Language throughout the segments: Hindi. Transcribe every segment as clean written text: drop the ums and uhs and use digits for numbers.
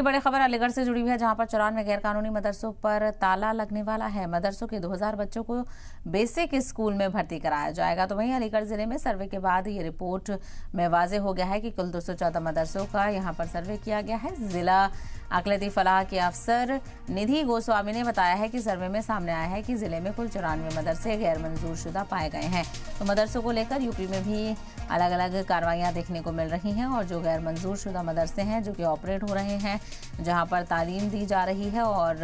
बड़ी खबर अलीगढ़ से जुड़ी हुई है, जहां पर 94 गैरकानूनी मदरसों पर ताला लगने वाला है। मदरसों के 2000 बच्चों को बेसिक स्कूल में भर्ती कराया जाएगा। तो वहीं अलीगढ़ जिले में सर्वे के बाद ये रिपोर्ट में वाजे हो गया है कि कुल 214 मदरसों का यहां पर सर्वे किया गया है। जिला अकलियती फलाह के अफसर निधि गोस्वामी ने बताया है कि सर्वे में सामने आया है कि जिले में कुल 94 मदरसे गैर मंजूर शुदा पाए गए हैं। तो मदरसों को लेकर यूपी में भी अलग अलग कार्रवाइयां देखने को मिल रही हैं और जो गैर मंजूर शुदा मदरसे हैं जो कि ऑपरेट हो रहे हैं, जहां पर तालीम दी जा रही है और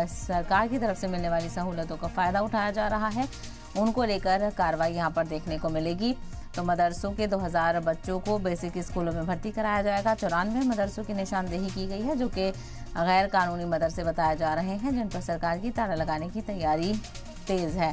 सरकार की तरफ से मिलने वाली सहूलतों का फ़ायदा उठाया जा रहा है, उनको लेकर कार्रवाई यहां पर देखने को मिलेगी। तो मदरसों के 2000 बच्चों को बेसिक स्कूलों में भर्ती कराया जाएगा। 94 मदरसों की निशानदेही की गई है जो कि गैर कानूनी मदरसे बताए जा रहे हैं, जिन पर सरकार की ताला लगाने की तैयारी तेज़ है।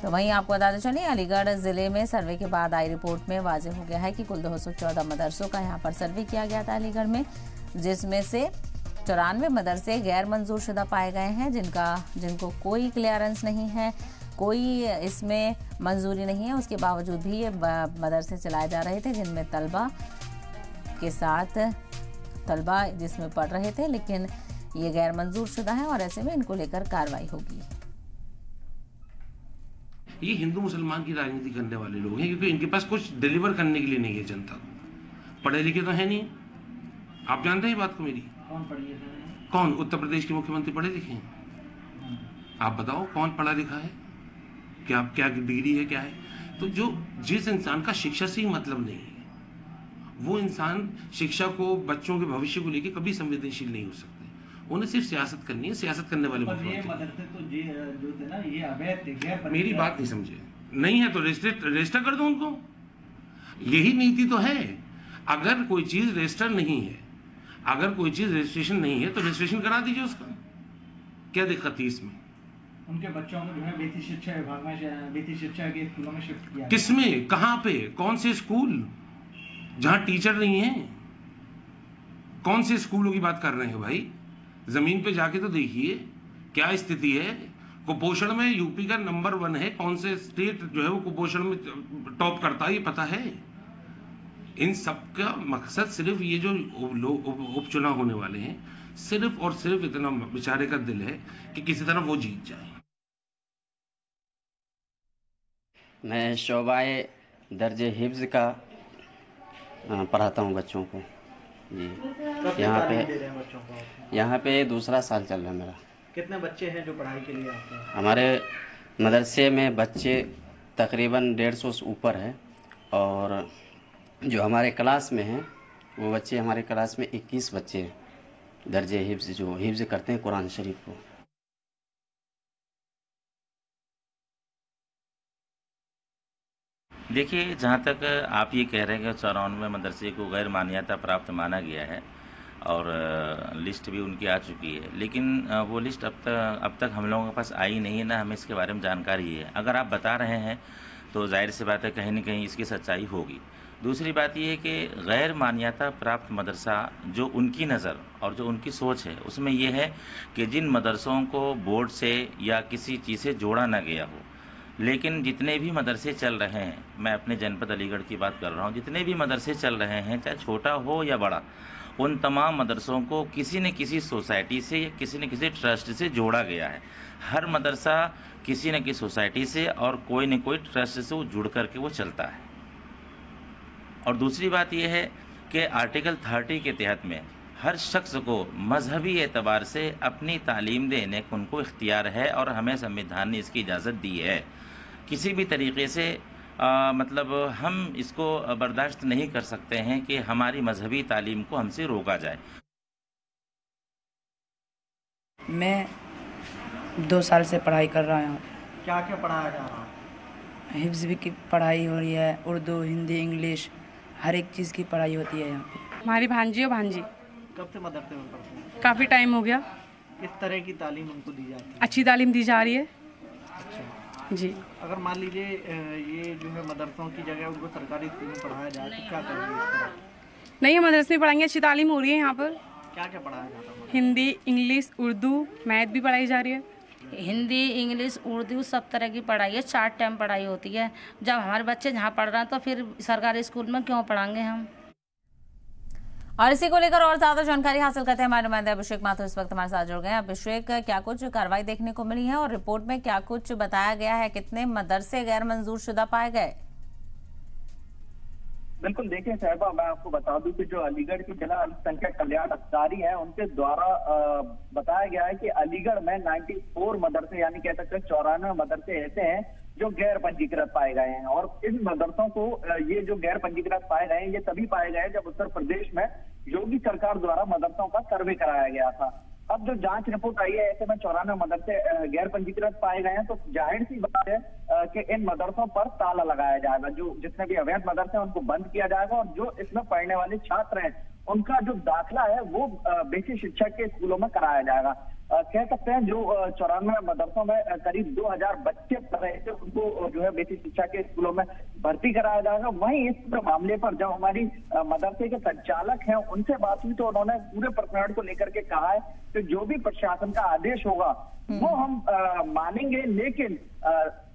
तो वहीं आपको बताते चलिए, अलीगढ़ जिले में सर्वे के बाद आई रिपोर्ट में वाजे हो गया है कि कुल 214 मदरसों का यहाँ पर सर्वे किया गया था अलीगढ़ में, जिसमें से 94 मदरसे गैर मंजूर शुदा पाए गए हैं, जिनको कोई क्लियरेंस नहीं है, कोई इसमें मंजूरी नहीं है। उसके बावजूद भी ये मदरसे चलाए जा रहे थे जिनमें तलबा जिसमें पढ़ रहे थे, लेकिन ये गैर मंजूर शुदा है और ऐसे में इनको लेकर कार्रवाई होगी। ये हिंदू मुसलमान की राजनीति करने वाले लोग हैं, क्योंकि इनके पास कुछ डिलीवर करने के लिए नहीं है जनता को। पढ़े लिखे तो है नहीं, आप जानते हैं बात को मेरी। कौन उत्तर प्रदेश के मुख्यमंत्री पढ़े लिखे हैं? आप बताओ कौन पढ़ा लिखा है? क्या डिग्री है, क्या है? तो जिस इंसान का शिक्षा से ही मतलब नहीं है, वो इंसान शिक्षा को, बच्चों के भविष्य को लेकर कभी संवेदनशील नहीं हो सकते। उन्हें सिर्फ सियासत करनी है, सियासत करने वाले मेरी बात नहीं समझे। नहीं है तो रजिस्टर कर दो उनको। यही नीति तो है। अगर कोई चीज रजिस्टर नहीं है, अगर कोई चीज रजिस्ट्रेशन नहीं है तो रजिस्ट्रेशन करा दीजिए उसका। क्या दिक्कत थी इसमें? उनके बच्चों को जो है बेसिक शिक्षा विभाग में, बेसिक शिक्षा के स्कूलों में शिफ्ट किया। किसमें, कहां पे, कौन से स्कूल जहां टीचर नहीं है? कौन से स्कूलों की बात कर रहे हैं भाई? जमीन पे जाके तो देखिए क्या स्थिति है। कुपोषण में यूपी का नंबर 1 है। कौन से स्टेट जो है वो कुपोषण में टॉप करता है, ये पता है। इन सब का मकसद सिर्फ ये जो उपचुनाव होने वाले हैं, सिर्फ और सिर्फ इतना बेचारे का दिल है कि किसी तरह वो जीत जाए। मैं शोबाए दर्जे हिफ्ज का पढ़ाता हूँ बच्चों को जी। यहाँ पे दूसरा साल चल रहा है मेरा। कितने बच्चे हैं जो पढ़ाई के लिए आते हैं? हमारे मदरसे में बच्चे तकरीबन 150 से ऊपर है, और जो हमारे क्लास में हैं वो बच्चे, हमारे क्लास में 21 बच्चे हैं दर्जे हिफ्ज, जो हिफ्ज करते हैं कुरान शरीफ को। देखिए, जहाँ तक आप ये कह रहे हैं कि 94 मदरसे को गैर मान्यता प्राप्त माना गया है और लिस्ट भी उनकी आ चुकी है, लेकिन वो लिस्ट अब तक हम लोगों के पास आई नहीं है, ना हमें इसके बारे में जानकारी है। अगर आप बता रहे हैं तो जाहिर सी बात है कहीं न कहीं इसकी सच्चाई होगी। दूसरी बात ये है कि गैर मान्यता प्राप्त मदरसा जो उनकी नज़र और जो उनकी सोच है, उसमें ये है कि जिन मदरसों को बोर्ड से या किसी चीज़ से जोड़ा ना गया हो, लेकिन जितने भी मदरसे चल रहे हैं, मैं अपने जनपद अलीगढ़ की बात कर रहा हूँ, जितने भी मदरसे चल रहे हैं, चाहे छोटा हो या बड़ा, उन तमाम मदरसों को किसी न किसी सोसाइटी से या किसी न किसी ट्रस्ट से जोड़ा गया है। हर मदरसा किसी न किसी सोसाइटी से और कोई न कोई ट्रस्ट से वो जुड़ करके वो चलता है। और दूसरी बात यह है कि आर्टिकल 30 के तहत में हर शख्स को मजहबी एतबार से अपनी तालीम देने का उनको इख्तियार है और हमें संविधान ने इसकी इजाज़त दी है। किसी भी तरीके से मतलब हम इसको बर्दाश्त नहीं कर सकते हैं कि हमारी मजहबी तालीम को हमसे रोका जाए। मैं 2 साल से पढ़ाई कर रहा हूँ। क्या क्या पढ़ाया जा रहा है? हिफ्ज़ की पढ़ाई हो रही है, उर्दू, हिंदी, इंग्लिश, हर एक चीज़ की पढ़ाई होती है यहाँ पे। हमारी भांजी और भांजी कब से मदरसे में पढ़ते हैं? काफ़ी टाइम हो गया। किस तरह की तालीम उनको दी जाती है? अच्छी तालीम दी जा रही है। अच्छा जी। अगर मान लीजिए ये जो है मदरसों की जगह उनको सरकारी स्कूल में पढ़ाया जाए तो क्या करेंगे इस तरह? नहीं, मदरसे में पढ़ाएंगे, अच्छी तालीम हो रही है यहाँ पर। क्या क्या पढ़ाया जाता है? हिंदी, इंग्लिश, उर्दू, मैथ भी पढ़ाई जा रही है। हिंदी, इंग्लिश, उर्दू सब तरह की पढ़ाई है। 4 टाइम पढ़ाई होती है। जब हमारे बच्चे जहाँ पढ़ रहे हैं तो फिर सरकारी स्कूल में क्यों पढ़ाएंगे हम? और इसी को लेकर और ज्यादा जानकारी हासिल करते हैं हमारे नुमाइंदे अभिषेक माथुर इस वक्त हमारे साथ जुड़ गए हैं। अभिषेक, क्या कुछ कार्रवाई देखने को मिली है और रिपोर्ट में क्या कुछ बताया गया है? कितने मदरसे गैर मंजूर शुदा पाए गए? बिल्कुल, देखिए साहिबा, मैं आपको बता दूं कि जो अलीगढ़ के जिला अल्पसंख्यक कल्याण अधिकारी हैं उनके द्वारा बताया गया है कि अलीगढ़ में 94 मदरसे यानी कह सकते हैं 94 मदरसे ऐसे हैं जो गैर पंजीकृत पाए गए हैं। और इन मदरसों को ये जो गैर पंजीकृत पाए गए हैं ये तभी पाए गए जब उत्तर प्रदेश में योगी सरकार द्वारा मदरसों का सर्वे कराया गया था। अब जो जांच रिपोर्ट आई है ऐसे में 94 मदरसे गैर पंजीकृत पाए गए हैं, तो जाहिर सी बात है कि इन मदरसों पर ताला लगाया जाएगा। जो जितने भी अवैध मदरसे हैं उनको बंद किया जाएगा और जो इसमें पढ़ने वाले छात्र हैं उनका जो दाखिला है वो बेसिक शिक्षा के स्कूलों में कराया जाएगा। कह सकते हैं जो 94 मदरसों में करीब 2000 बच्चे पढ़ रहे थे उनको जो है बेसिक शिक्षा के स्कूलों में भर्ती कराया जाएगा। वहीं इस पूरे मामले पर जब हमारी मदरसे के संचालक हैं उनसे बात हुई तो उन्होंने पूरे प्रकरण को लेकर के कहा है कि जो भी प्रशासन का आदेश होगा वो हम मानेंगे, लेकिन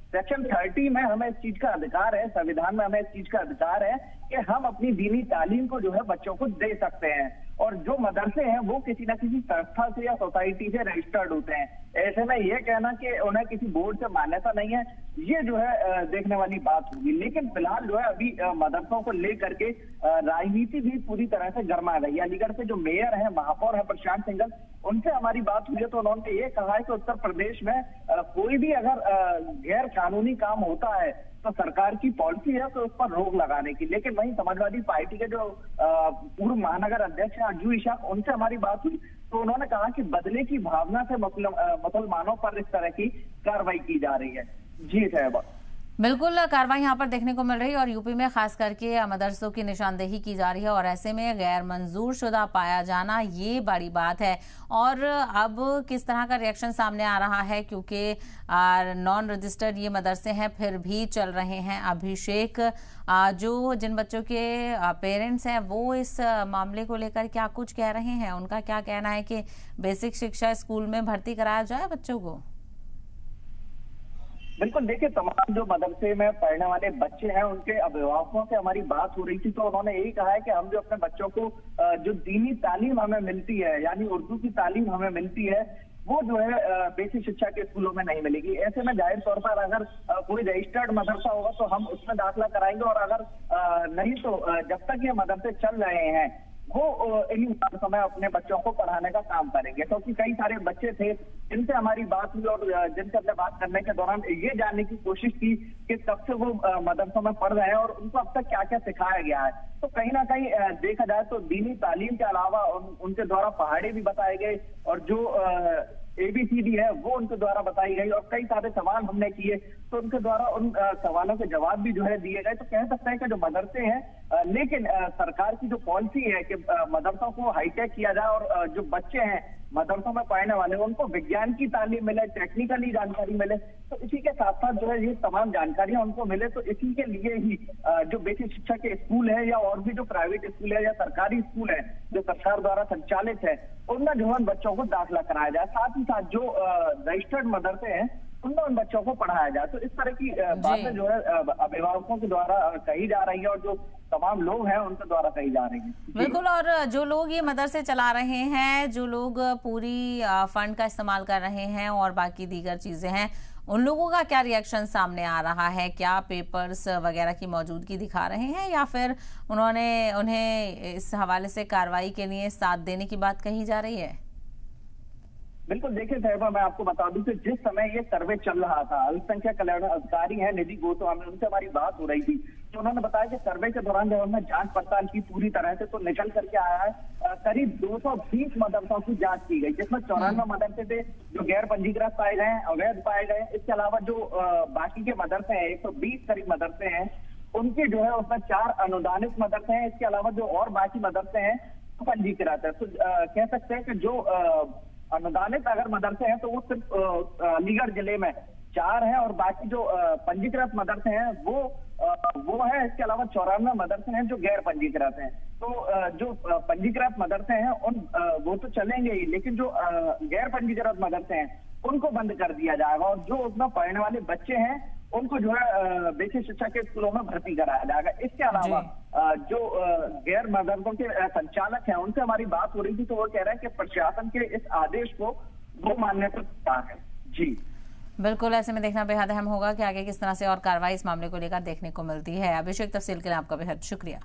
सेक्शन 30 में हमें इस चीज का अधिकार है, संविधान में हमें इस चीज का अधिकार है कि हम अपनी दीनी तालीम को जो है बच्चों को दे सकते हैं। और जो मदरसे हैं वो किसी न किसी संस्था से या सोसाइटी से रजिस्टर्ड होते हैं। ऐसे में ये कहना कि उन्हें किसी बोर्ड से मान्यता नहीं है, ये जो है देखने वाली बात होगी। लेकिन फिलहाल जो है अभी मदरसों को लेकर के राजनीति भी पूरी तरह से गर्मा गई है। अलीगढ़ के जो मेयर हैं, महापौर है प्रशांत सिंघल, उनसे हमारी बात हुई है तो उन्होंने ये कहा है कि उत्तर प्रदेश में कोई भी अगर गैर कानूनी काम होता है तो सरकार की पॉलिसी है तो उस पर रोक लगाने की। लेकिन वहीं समाजवादी पार्टी के जो पूर्व महानगर अध्यक्ष हैं अज्जू इशाक, उनसे हमारी बात हुई तो उन्होंने कहा कि बदले की भावना से मुसलमानों पर इस तरह की कार्रवाई की जा रही है। जी साहब, बिल्कुल, कार्रवाई यहाँ पर देखने को मिल रही है और यूपी में खास करके मदरसों की निशानदेही की जा रही है और ऐसे में गैर मंजूर शुदा पाया जाना ये बड़ी बात है। और अब किस तरह का रिएक्शन सामने आ रहा है, क्योंकि नॉन रजिस्टर्ड ये मदरसे हैं फिर भी चल रहे हैं। अभिषेक, जो जिन बच्चों के पेरेंट्स हैं वो इस मामले को लेकर क्या कुछ कह रहे हैं? उनका क्या कहना है कि बेसिक शिक्षा स्कूल में भर्ती कराया जाए बच्चों को? बिल्कुल, देखिए तमाम जो मदरसे में पढ़ने वाले बच्चे हैं उनके अभिभावकों से हमारी बात हो रही थी तो उन्होंने यही कहा है कि हम जो अपने बच्चों को जो दीनी तालीम हमें मिलती है यानी उर्दू की तालीम हमें मिलती है वो जो है बेसिक शिक्षा के स्कूलों में नहीं मिलेगी। ऐसे में जाहिर तौर पर अगर कोई रजिस्टर्ड मदरसा होगा तो हम उसमें दाखिला कराएंगे और अगर नहीं तो जब तक ये मदरसे चल रहे हैं वो इन्हीं मदरसों में अपने बच्चों को पढ़ाने का काम करेंगे। क्योंकि कई सारे बच्चे थे जिनसे हमारी बात हुई और जिनसे हमने बात करने के दौरान ये जानने की कोशिश की कि कब से वो मदरसों में पढ़ रहे हैं और उनको अब तक क्या क्या सिखाया गया है। तो कहीं ना कहीं देखा जाए तो दीनी तालीम के अलावा उनके द्वारा पहाड़े भी बताए गए और जो ABCD है वो उनके द्वारा बताई गई और कई सारे सवाल हमने किए तो उनके द्वारा उन सवालों के जवाब भी जो है दिए गए। तो कह सकते हैं कि जो मदरसे हैं लेकिन सरकार की जो पॉलिसी है कि मदरसों को हाईटेक किया जाए और जो बच्चे हैं मदरसों में पढ़ने वाले उनको विज्ञान की तालीम मिले, टेक्निकली जानकारी मिले, तो इसी के साथ साथ जो है ये तमाम जानकारियां उनको मिले। तो इसी के लिए ही जो बेसिक शिक्षा के स्कूल है या और भी जो प्राइवेट स्कूल है या सरकारी स्कूल है जो सरकार द्वारा संचालित है उनमें जो है बच्चों को दाखिला कराया जाए। साथ ही साथ जो रजिस्टर्ड मदरसे हैं उनमें उन बच्चों को पढ़ाया जाए। तो इस तरह की बातें जो है अभिभावकों के द्वारा कही जा रही है और जो तमाम लोग हैं उनके द्वारा कही जा रही है। बिल्कुल, और जो लोग ये मदरसे चला रहे हैं, जो लोग पूरी फंड का इस्तेमाल कर रहे हैं और बाकी दीगर चीजें हैं, उन लोगों का क्या रिएक्शन सामने आ रहा है? क्या पेपर्स वगैरह की मौजूदगी दिखा रहे हैं या फिर उन्हें इस हवाले से कार्रवाई के लिए साथ देने की बात कही जा रही है? बिल्कुल, देखिए साहिबा, मैं आपको बता दूं कि जिस समय ये सर्वे चल रहा था अल्पसंख्यक कल्याण अधिकारी हैं निधि गोस्वामी, उनसे हमारी बात हो रही थी तो उन्होंने बताया कि सर्वे के दौरान जब हमने जांच पड़ताल की पूरी तरह से तो निकल करके आया है करीब 220 मदरसों की जांच की गई, जिसमें 94 मदरसे थे जो गैर पंजीकृत पाए गए, अवैध पाए गए। इसके अलावा जो बाकी के मदरसे हैं 120 करीब मदरसे हैं उनके जो है उसमें 4 अनुदानित मदरसे हैं। इसके अलावा जो और बाकी मदरसे हैं वो पंजीकृत है। तो कह सकते हैं कि जो अनुदानित अगर मदरसे हैं तो वो सिर्फ अलीगढ़ जिले में 4 हैं और बाकी जो पंजीकृत मदरसे हैं वो है। इसके अलावा 94 मदरसे हैं जो गैर पंजीकृत हैं। तो जो पंजीकृत मदरसे हैं वो तो चलेंगे ही, लेकिन जो गैर पंजीकृत मदरसे हैं उनको बंद कर दिया जाएगा और जो उसमें पढ़ने वाले बच्चे हैं उनको जो है बेसिक शिक्षा के स्कूलों में भर्ती कराया जाएगा। इसके अलावा जो गैर मदरसों के संचालक हैं उनसे हमारी बात हो रही थी, तो वो कह रहे हैं कि प्रशासन के इस आदेश को वो मान्यता देता है। जी बिल्कुल, ऐसे में देखना बेहद अहम होगा कि आगे किस तरह से और कार्रवाई इस मामले को लेकर देखने को मिलती है। अभिषेक, तफसील के लिए आपका बेहद शुक्रिया।